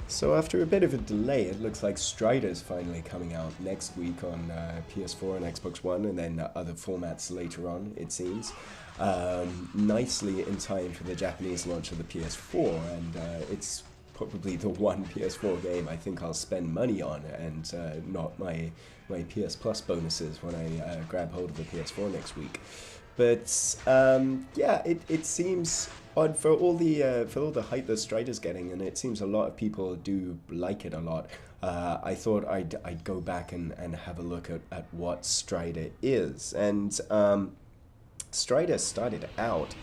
So after a bit of a delay, it looks like Strider's finally coming out next week on PS4 and Xbox One, and then other formats later on, it seems. Nicely in time for the Japanese launch of the PS4, and it's probably the one PS4 game I think I'll spend money on, and not my PS Plus bonuses when I grab hold of the PS4 next week. But yeah, it seems odd for all the hype that Strider's getting, and it seems a lot of people do like it a lot. I thought I'd go back and have a look at what Strider is, and Strider started out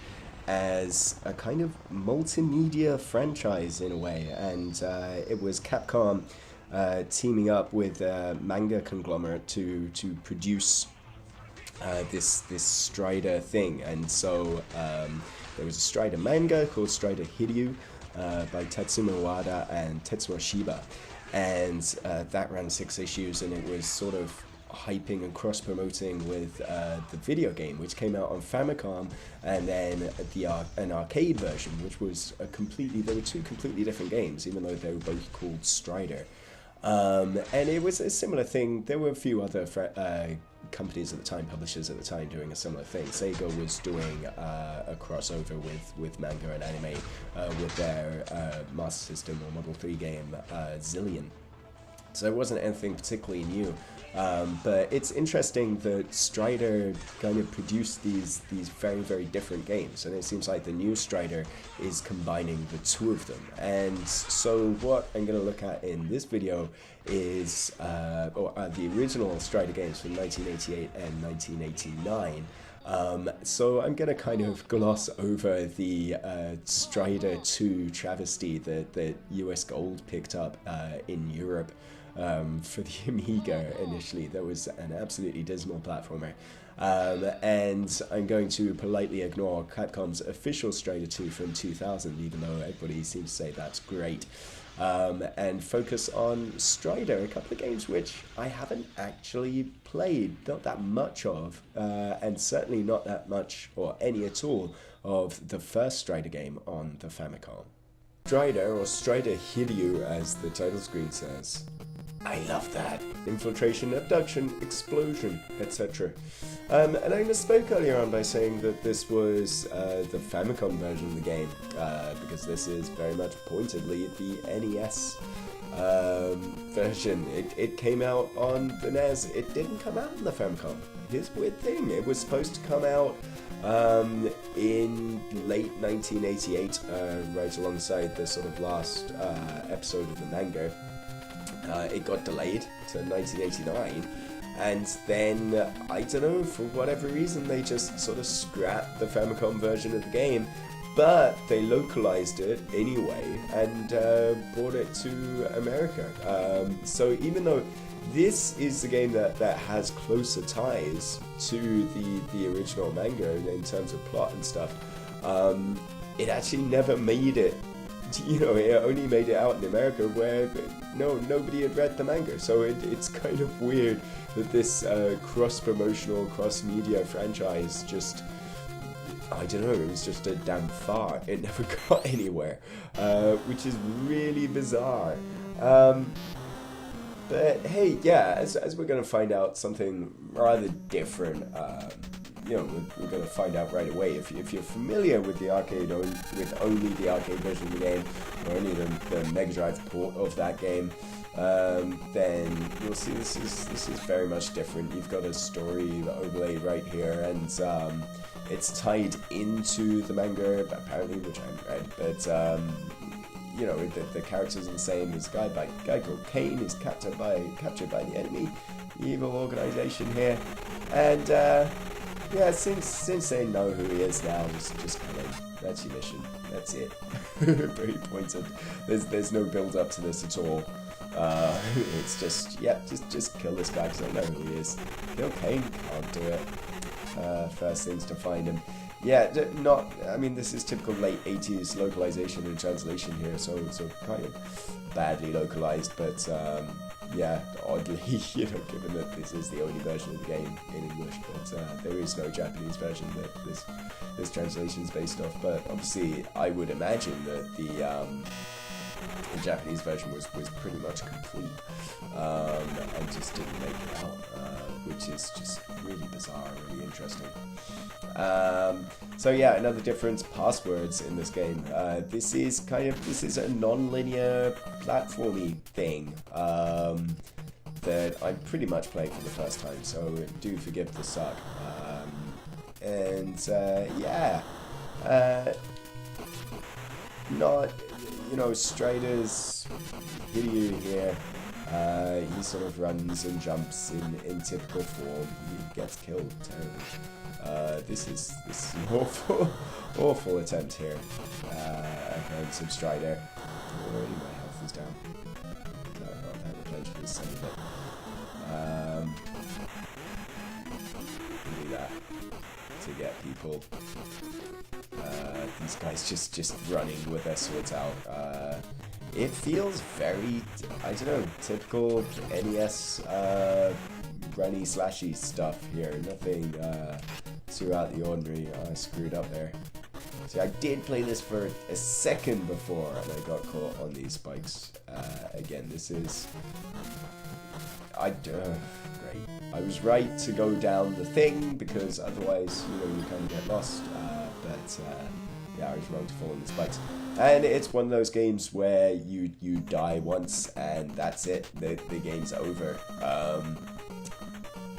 as a kind of multimedia franchise in a way, and it was Capcom teaming up with a manga conglomerate to produce this Strider thing. And so there was a Strider manga called Strider Hiryu by Tatsuma Wada and Tetsuo Shiba, and that ran 6 issues, and it was sort of hyping and cross-promoting with the video game, which came out on Famicom, and then an arcade version, which was there were two completely different games, even though they were both called Strider. And it was a similar thing. There were a few other companies at the time, publishers at the time, doing a similar thing. Sega was doing a crossover with manga and anime with their Master System or Model 3 game, Zillion. So it wasn't anything particularly new. But it's interesting that Strider kind of produced these very, very different games, and it seems like the new Strider is combining the two of them. And so what I'm going to look at in this video is the original Strider games from 1988 and 1989. So I'm going to kind of gloss over the Strider 2 travesty that US Gold picked up in Europe for the Amiga initially. That was an absolutely dismal platformer. And I'm going to politely ignore Capcom's official Strider 2 from 2000, even though everybody seems to say that's great. And focus on Strider, a couple of games which I haven't actually played, not that much of, and certainly not that much, or any at all, of the first Strider game on the Famicom. Strider, or Strider Hiryu as the title screen says. I love that. Infiltration, abduction, explosion, etc. And I misspoke earlier on by saying that this was the Famicom version of the game, because this is very much pointedly the NES version. It came out on the NES. It didn't come out on the Famicom. Here's a weird thing. It was supposed to come out in late 1988, right alongside the sort of last episode of the manga. It got delayed to 1989, and then, I don't know, for whatever reason, they just sort of scrapped the Famicom version of the game, but they localized it anyway and brought it to America. So even though this is the game that has closer ties to the original manga in terms of plot and stuff, it actually never made it. You know, it only made it out in America where nobody had read the manga. So it's kind of weird that this cross-promotional, cross-media franchise just, I don't know, it was just a damn fart. It never got anywhere, which is really bizarre. But hey, yeah, as we're going to find out something rather different, you know, we're going to find out right away. If you're familiar with the arcade, with only the arcade version of the game, or only the Mega Drive port of that game, then you'll see this is very much different. You've got a story overlay right here, and it's tied into the manga, apparently, which I haven't read, but you know, the character's the same. There's a guy called Kane. He's captured by the enemy evil organization here, and yeah, since they know who he is now, just kind of, that's your mission. That's it. Very pointed. There's no build up to this at all. It's just, yeah, just kill this guy because I know who he is. Kill Kane, can't do it. First things to find him. Yeah, I mean, this is typical late 80s localization and translation here, so kind of badly localized, but yeah, oddly, you know, given that this is the only version of the game in English, but there is no Japanese version that this translation is based off. But obviously, I would imagine that Japanese version was pretty much complete, and just didn't make it out, which is just really bizarre, really interesting. So yeah, another difference: passwords in this game. This is a non-linear platformy thing. That I'm pretty much playing for the first time, so do forgive the suck. Not, Strider's Hiryu here. He sort of runs and jumps in typical form. He gets killed terribly. This is an awful attempt here. Okay, some Strider. Already my health is down. No, I'll have a pledge for some of it. Do that to get people. These guys just running with their swords out. It feels very, I don't know, typical NES runny slashy stuff here. Nothing too out of the ordinary. Oh, I screwed up there. See, I did play this for a second before, and I got caught on these spikes. Again, this is... great. I was right to go down the thing, because otherwise, you kind of get lost. Yeah, I was wrong to fall on the spikes. And it's one of those games where you die once, and that's it. The game's over.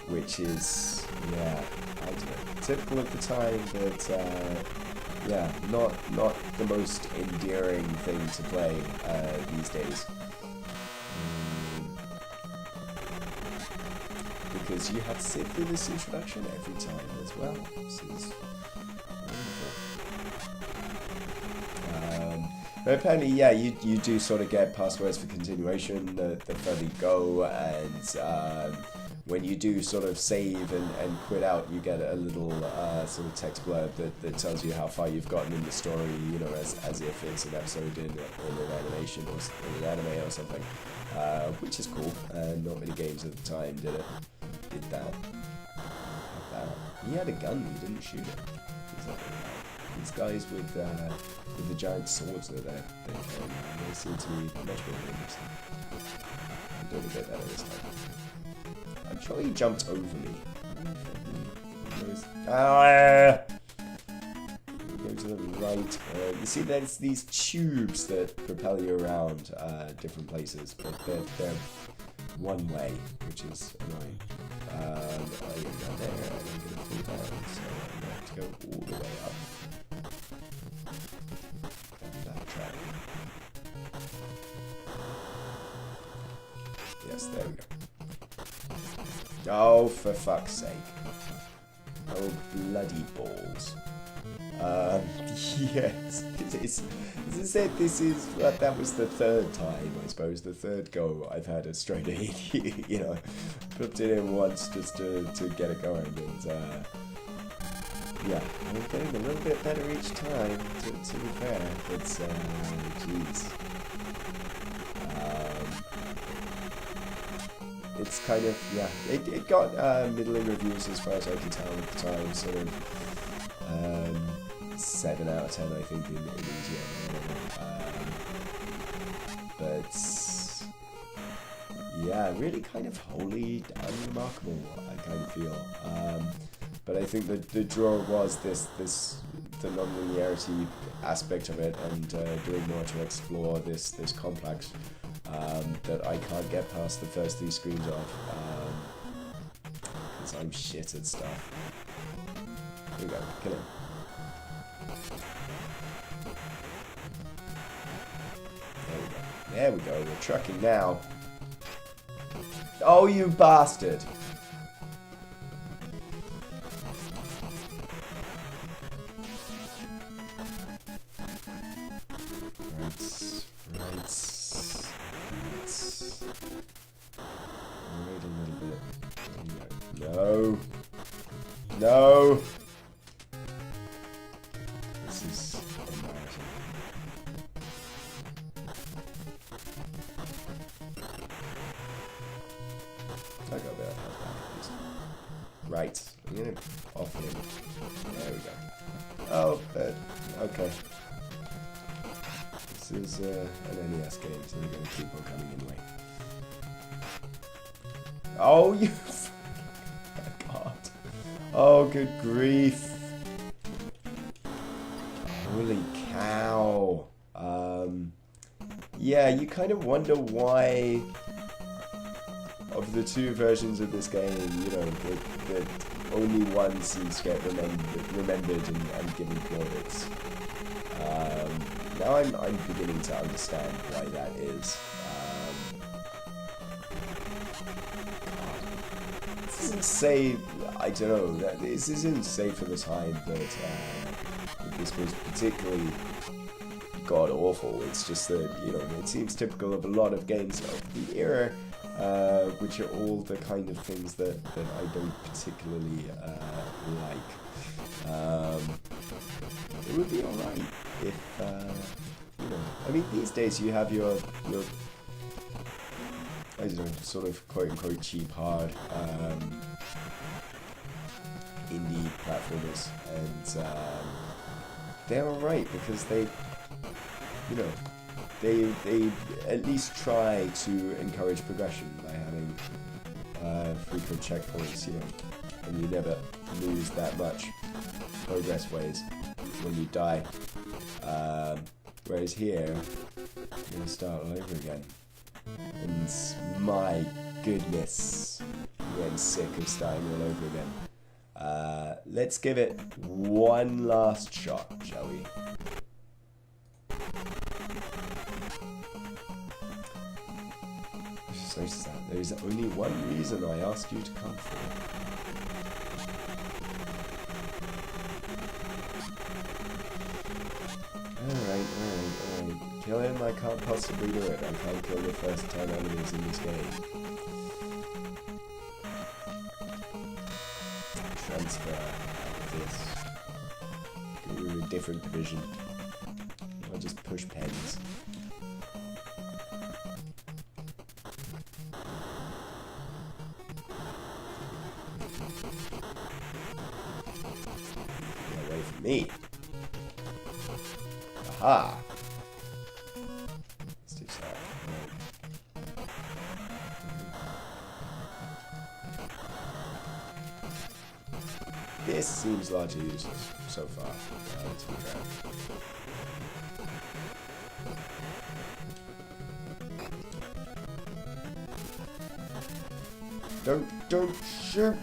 Which is, yeah, I don't know, typical of the time, but yeah, not the most endearing thing to play these days. Because you have to sit through this introduction every time as well. This is wonderful. But apparently, yeah, you do sort of get passwords for continuation the further you go, and when you do sort of save and quit out, you get a little sort of text blurb that tells you how far you've gotten in the story, as if it's an episode in an animation or in an anime or something, which is cool. Not many games at the time did that. He had a gun, he didn't shoot it. These guys with the giant swords that they seem to be much more dangerous. I'm doing a bit better this time. I'm sure he jumped over me. Go to the right. You see, there's these tubes that propel you around different places, but they're one way, which is annoying. I am down there, and I'm going to pull down, so I'm going to have to go all the way up. Down that track. Yes, there we go. Oh, for fuck's sake. Oh, bloody balls. Yes. That was the third time, I suppose, the third go I've had a straight aid, Put it in once just to get it going, and, yeah, I'm getting a little bit better each time, to be fair. It's, jeez. It's kind of, yeah, it got middling reviews as far as I can tell at the time, sort of 7 out of 10 I think in India. But yeah, really kind of wholly unremarkable, I kind of feel. But I think that the draw was the non-linearity aspect of it, and doing more to explore this complex that I can't get past the first 3 screens of, because I'm shit at stuff. Here we go, kill him. There we go, we're trucking now. Oh, you bastard! Wait a little bit. No. No. This is embarrassing. I got a bit of health back at least. Right. I'm gonna off him. There we go. Oh, okay. This is an NES game, so they're going to keep on coming anyway. Oh, you... Oh, God. Oh, good grief. Holy cow. Yeah, you kind of wonder why, of the two versions of this game, you know, that only one seems to get remembered and given plaudits. Now I'm beginning to understand why that is. This isn't say, I don't know, this isn't say for the time that this was particularly god awful. It's just that, you know, it seems typical of a lot of games of the era, which are all the kind of things that I don't particularly like. It would be alright if, you know, I mean, these days you have your I don't know, sort of quote-unquote cheap, hard indie platformers, and they're alright because they, you know, they at least try to encourage progression by having frequent checkpoints, you know, and you never lose that much progress ways when you die. Whereas here, you're going to start all over again. And my goodness, I'm getting sick of starting all over again. Let's give it one last shot, shall we? I just noticed that there is only one reason I asked you to come for. Alright. Kill him, I can't possibly do it. I can't kill the first 10 enemies in this game. Transfer this. Go to a different division. I'll just push pens. Get away from me. Aha! Let's do that. This seems largely useless so far, to be fair.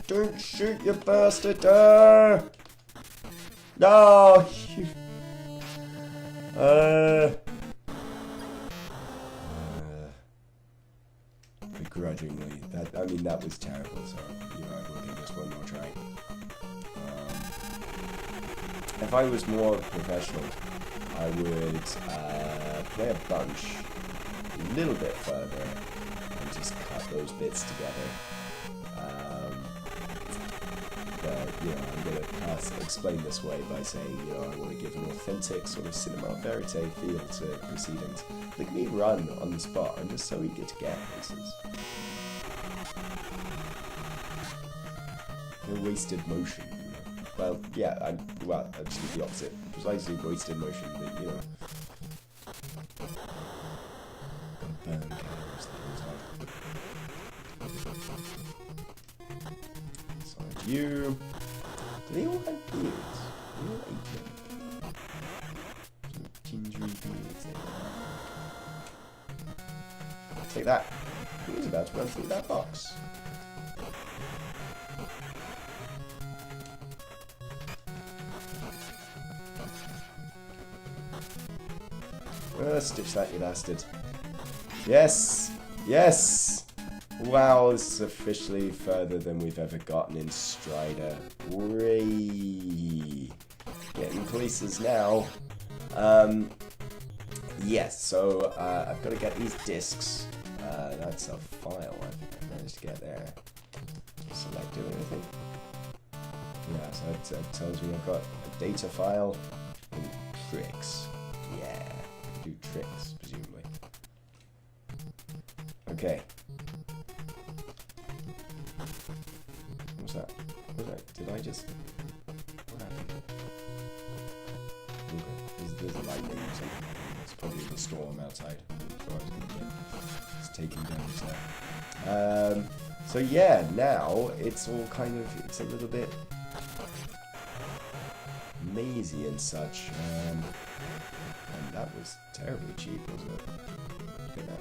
Don't shoot, you bastard! No! Begrudgingly, that was terrible, so, you know, I will give this one more try. If I was more professional, I would play a bunch a little bit further and just cut those bits together. But, you know, I'm going to explain this way by saying, you know, I want to give an authentic sort of cinema verite feel to proceedings. Look at me run on the spot. I'm just so eager to get places. No wasted motion. Well, yeah, actually the opposite. Precisely wasted motion, but, you know. Gotta burn calories the whole time. Inside you. Do they all have beards? They all ate them. Some gingery beards there. Take that. He was about to run through that box. Stitch that, you bastard. Yes! Yes! Wow, this is officially further than we've ever gotten in Strider. Whee! Getting places now. Yes, so I've got to get these discs. That's a file I've managed to get there. Select it or anything. Yeah, so it tells me I've got a data file and tricks. Yeah. Do tricks, presumably. Okay. What was that? Did I just... What happened? Okay. There's a lightning or something. probably the storm outside. So I was going to get it's taking damage there. So yeah, now it's all kind of, it's a little bit mazy and such. And that was terribly cheap, wasn't it? Look at that.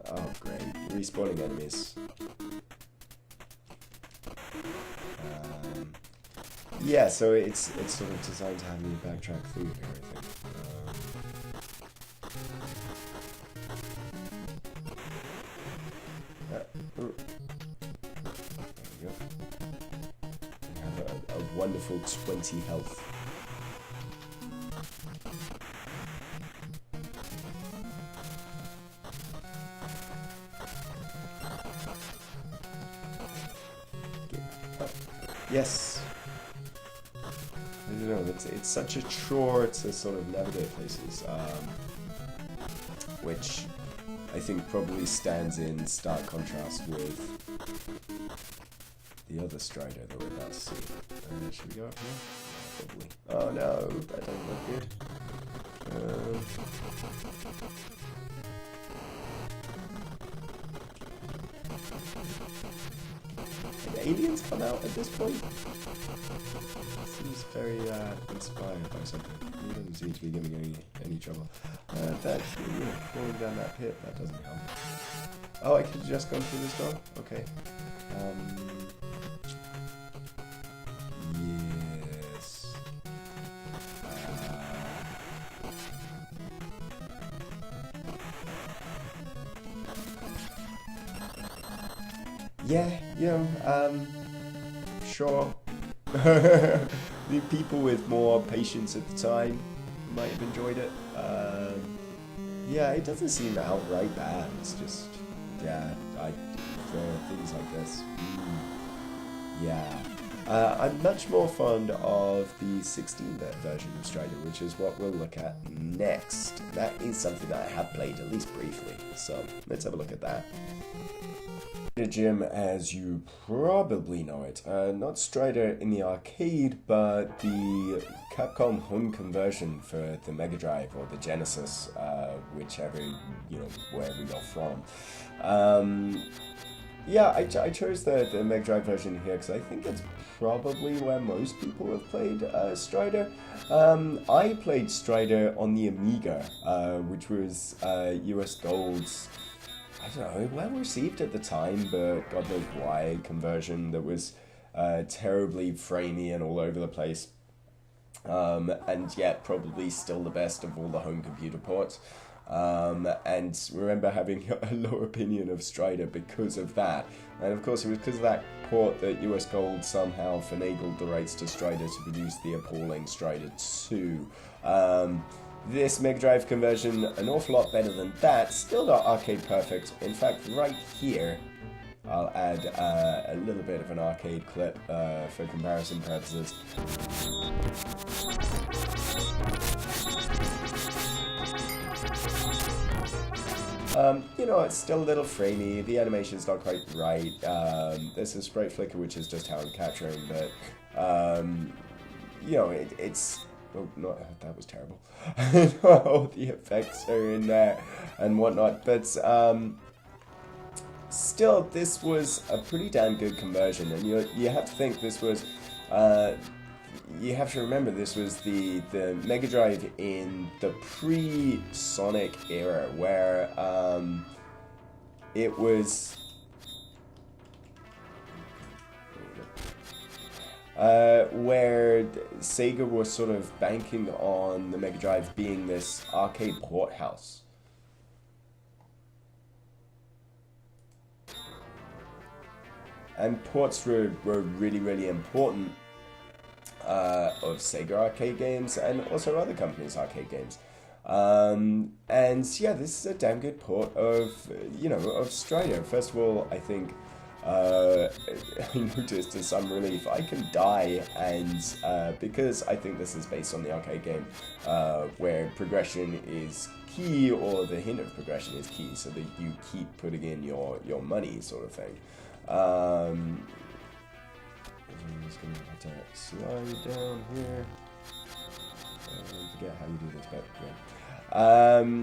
Oh great, respawning enemies. Yeah, so it's sort of designed to have me backtrack through here, I think. There we go. We have a wonderful 20 health. Yes. I don't know, it's such a chore to sort of navigate places, which I think probably stands in stark contrast with the other Strider that we're about to see. Should we go up here? Probably. Oh no, that doesn't look good. Did aliens come out at this point? Seems very inspired by something. He doesn't seem to be giving any trouble. That, falling down that pit, that doesn't help. Oh, I could have just gone through this door? Okay. Yes. Yeah, sure. The people with more patience at the time might have enjoyed it. Yeah, it doesn't seem outright bad. It's just, yeah, for things like this. Yeah. I'm much more fond of the 16-bit version of Strider, which is what we'll look at next. That is something that I have played, at least briefly, so let's have a look at that. Jim, as you probably know it, not Strider in the arcade, but the Capcom home conversion for the Mega Drive or the Genesis, whichever, wherever you're from. Yeah, I chose the Mega Drive version here because I think it's probably where most people have played Strider. I played Strider on the Amiga, which was US Gold's, I don't know, well received at the time, but God knows why, conversion that was terribly framey and all over the place. And yet probably still the best of all the home computer ports. And remember having a low opinion of Strider because of that. And of course it was because of that port that US Gold somehow finagled the rights to Strider to produce the appalling Strider 2. This Mega Drive conversion, an awful lot better than that, still not arcade perfect. In fact, right here, I'll add a little bit of an arcade clip for comparison purposes. It's still a little framey, the animation's not quite right, there's a sprite flicker which is just how I'm capturing, but, it's... Oh, no, that was terrible. Oh, the effects are in there and whatnot, but, still, this was a pretty damn good conversion, and you have to think this was, you have to remember this was the Mega Drive in the pre-Sonic era, where it was where Sega was sort of banking on the Mega Drive being this arcade port house. And ports were really, really important of Sega arcade games and also other companies' arcade games. And yeah, this is a damn good port of, of Strider. First of all, I think I noticed to some relief I can die, and because I think this is based on the arcade game where progression is key, or the hint of progression is key, so that you keep putting in your money, sort of thing. I'm just going to have to slide down here. I forget how you do this, but yeah.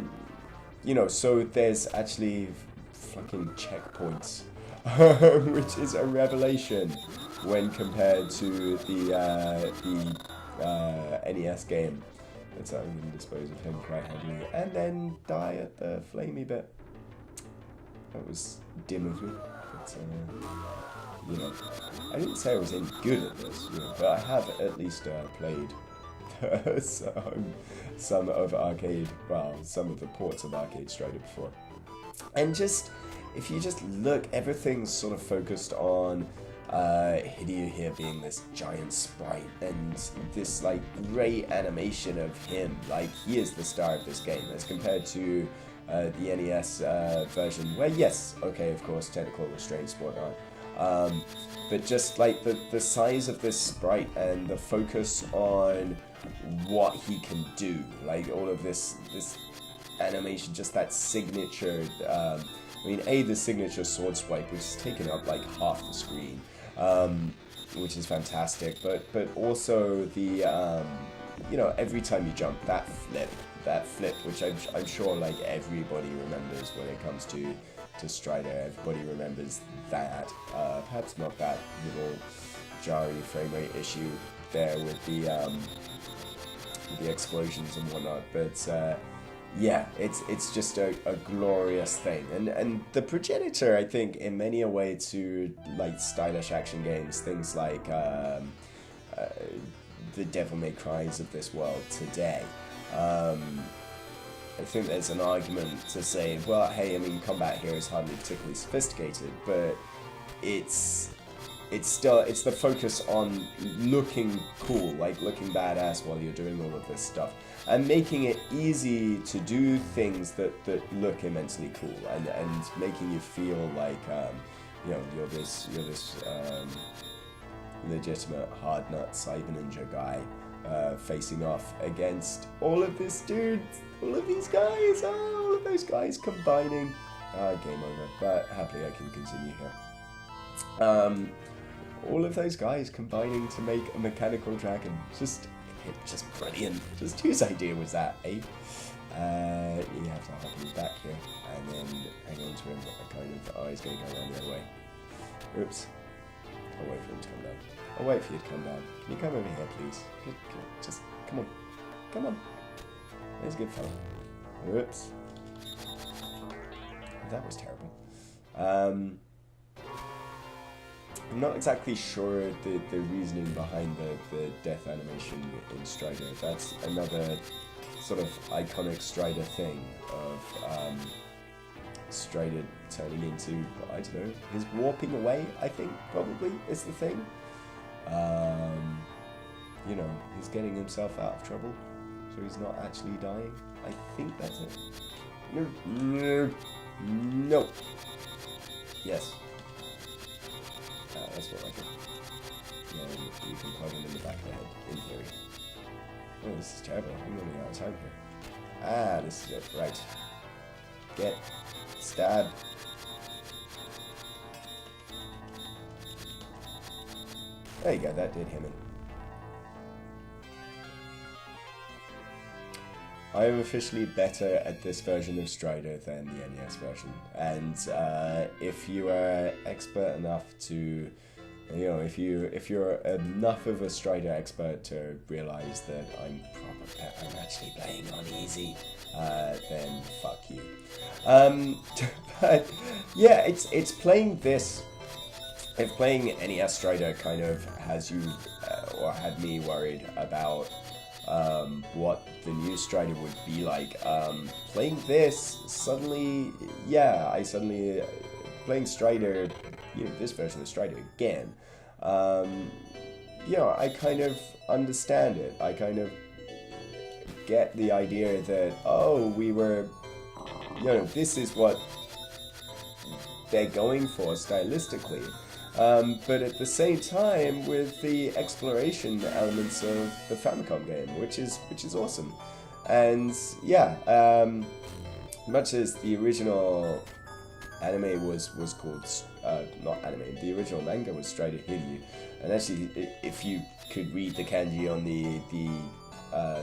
You know, so there's actually fucking checkpoints, which is a revelation when compared to the NES game. That's how I'm going to dispose of him quite handily. And then die at the flamey bit. That was dim of me. But, you know, I didn't say I was any good at this, you know, but I have at least played some of arcade, well, some of the ports of Arcade Strider before. And just, if you just look, everything's sort of focused on Hideo here being this giant sprite and this like great animation of him. Like, he is the star of this game as compared to the NES version, where yes, okay, of course, technical restraints, whatnot. But just like the size of this sprite and the focus on what he can do, like all of this animation, just that signature. I mean, the signature sword swipe, which is taking up like half the screen, which is fantastic. But also the you know, every time you jump, that flip, which I'm sure like everybody remembers when it comes to Strider. Everybody remembers that. Perhaps not that little jarry frame rate issue there with the explosions and whatnot, but yeah, it's just a glorious thing. And the progenitor, I think, in many a way to like stylish action games, things like the Devil May Cries of this world today. I think there's an argument to say, well, hey, I mean, combat here is hardly particularly sophisticated, but it's the focus on looking cool, like looking badass while you're doing all of this stuff, and making it easy to do things that look immensely cool, and making you feel like you know, you're this legitimate hard nut cyber ninja guy facing off against all of these guys, all of those guys combining. Game over, but happily I can continue here. All of those guys combining to make a mechanical dragon. Just brilliant. Just whose idea was that, eh? You have to hop his back here, and then hang on to him, he's going to go around the other way. Oops. I'll wait for him to come down. I'll wait for you to come down. Can you come over here, please? Just, come on. Come on. There's a good fella. Oops. That was terrible. I'm not exactly sure the reasoning behind the death animation in Strider. That's another sort of iconic Strider thing of Strider turning into, I don't know, his warping away, I think, probably, is the thing. You know, he's getting himself out of trouble, so he's not actually dying. I think that's it. No. Yes. That's what I think. Yeah, you can plug him in the back of the head, in theory. Oh, this is terrible. I'm running out of time here. This is it. Right. Get stabbed. There you go, that did him in. I am officially better at this version of Strider than the NES version, and if you are expert enough to, you know, if you're enough of a Strider expert to realize that I'm actually playing on easy, then fuck you. But yeah, it's playing this. If playing NES Strider kind of has you or had me worried about what the new Strider would be like, playing this suddenly, playing Strider, you know, this version of Strider again, you know, I kind of understand it. I kind of get the idea that, oh, we were, you know, this is what they're going for stylistically. But at the same time, with the exploration elements of the Famicom game, which is awesome, and yeah, much as the original anime was called not anime, the original manga was Strider Hiryu, and actually, if you could read the kanji on the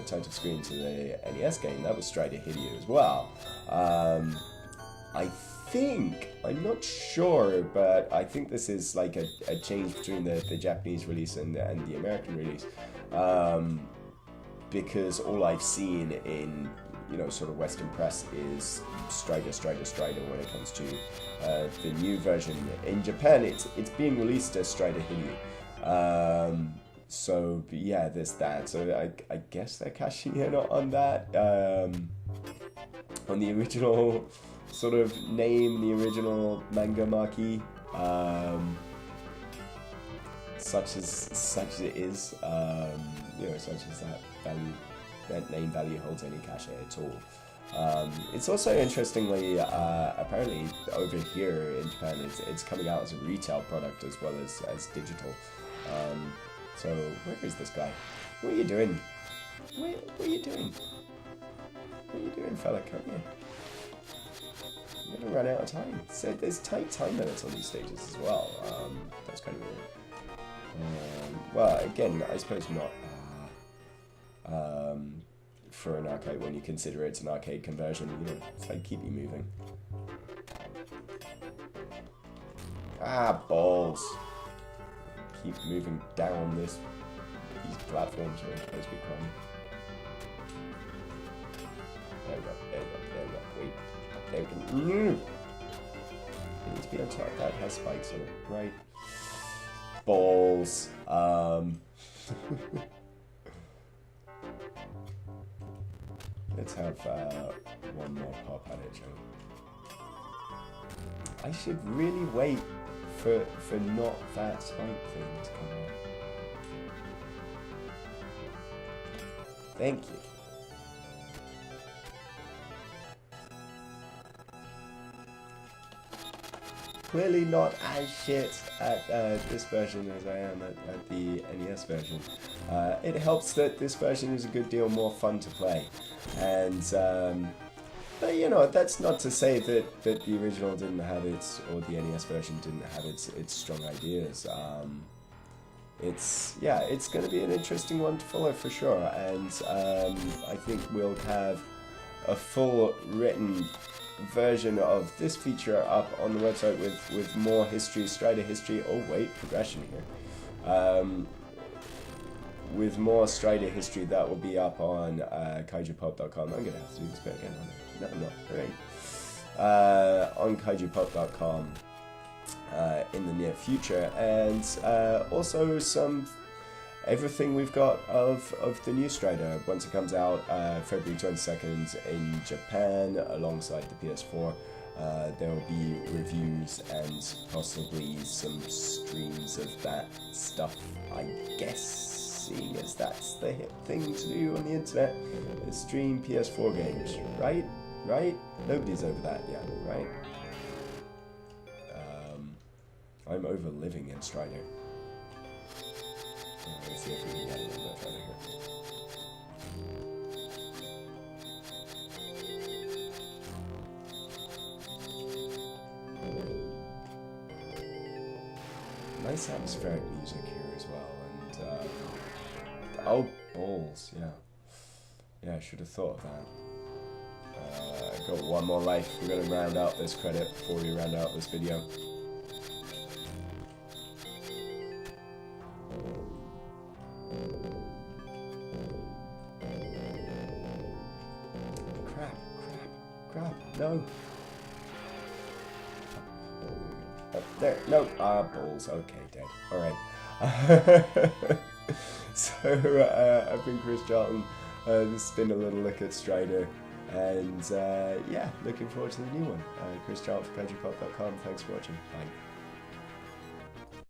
title screen to the NES game, that was Strider Hideo as well. I think, I'm not sure, but I think this is like a change between the Japanese release and the American release, because all I've seen in, you know, sort of Western press is Strider when it comes to the new version. In Japan, it's being released as Strider Hideo. So yeah, there's that. So I guess they're cashing in on that, on the original sort of name, the original manga marquee, such as it is, you know, such as that value, that name value holds any cachet at all. It's also interestingly, apparently over here in Japan, it's coming out as a retail product as well as digital. So where is this guy? What are you doing? What are you doing? What are you doing, fella? Come here. I'm gonna run out of time. So there's tight time limits on these stages as well. That's kind of weird. Well, again, I suppose not. For an arcade, when you consider it's an arcade conversion, you know, it's like keep you moving. Ah, balls! Keep moving down these platforms where I'm supposed to be climbing. There we go. Wait. There we go. It needs to be on top. That has spikes on it. Right. Balls. Let's have one more pop at it, Joe. I should really wait for not that spike thing to come out. Thank you. Clearly not as shit at this version as I am at the NES version. It helps that this version is a good deal more fun to play, and but you know, that's not to say that the original didn't have its, or the NES version didn't have its strong ideas. It's going to be an interesting one to follow for sure, and I think we'll have a full written version of this feature up on the website with more history, Strider history. Oh wait, progression here. With more Strider history that will be up on kaijupop.com. I'm gonna have to do this bit again. No, I'm not. Great. On kaijupop.com in the near future, and also everything we've got of the new Strider once it comes out February 22nd in Japan alongside the PS4. There will be reviews and possibly some streams of that stuff, I guess, seeing as that's the hip thing to do on the internet, is stream PS4 games, right? Nobody's over that yet, right? I'm over living in Strider. Let's see if we can get a little bit further here. Nice atmospheric music here as well, and oh, balls, yeah, I should have thought of that. I've got one more life. We're going to round out this credit before we round out this video. Crap, no. There, no, balls, okay, dead. Alright. So, I've been Chris Charlton. This has been a little look at Strider, and yeah, looking forward to the new one. Chris Charlton for kaijupop.com. Thanks for watching. Bye.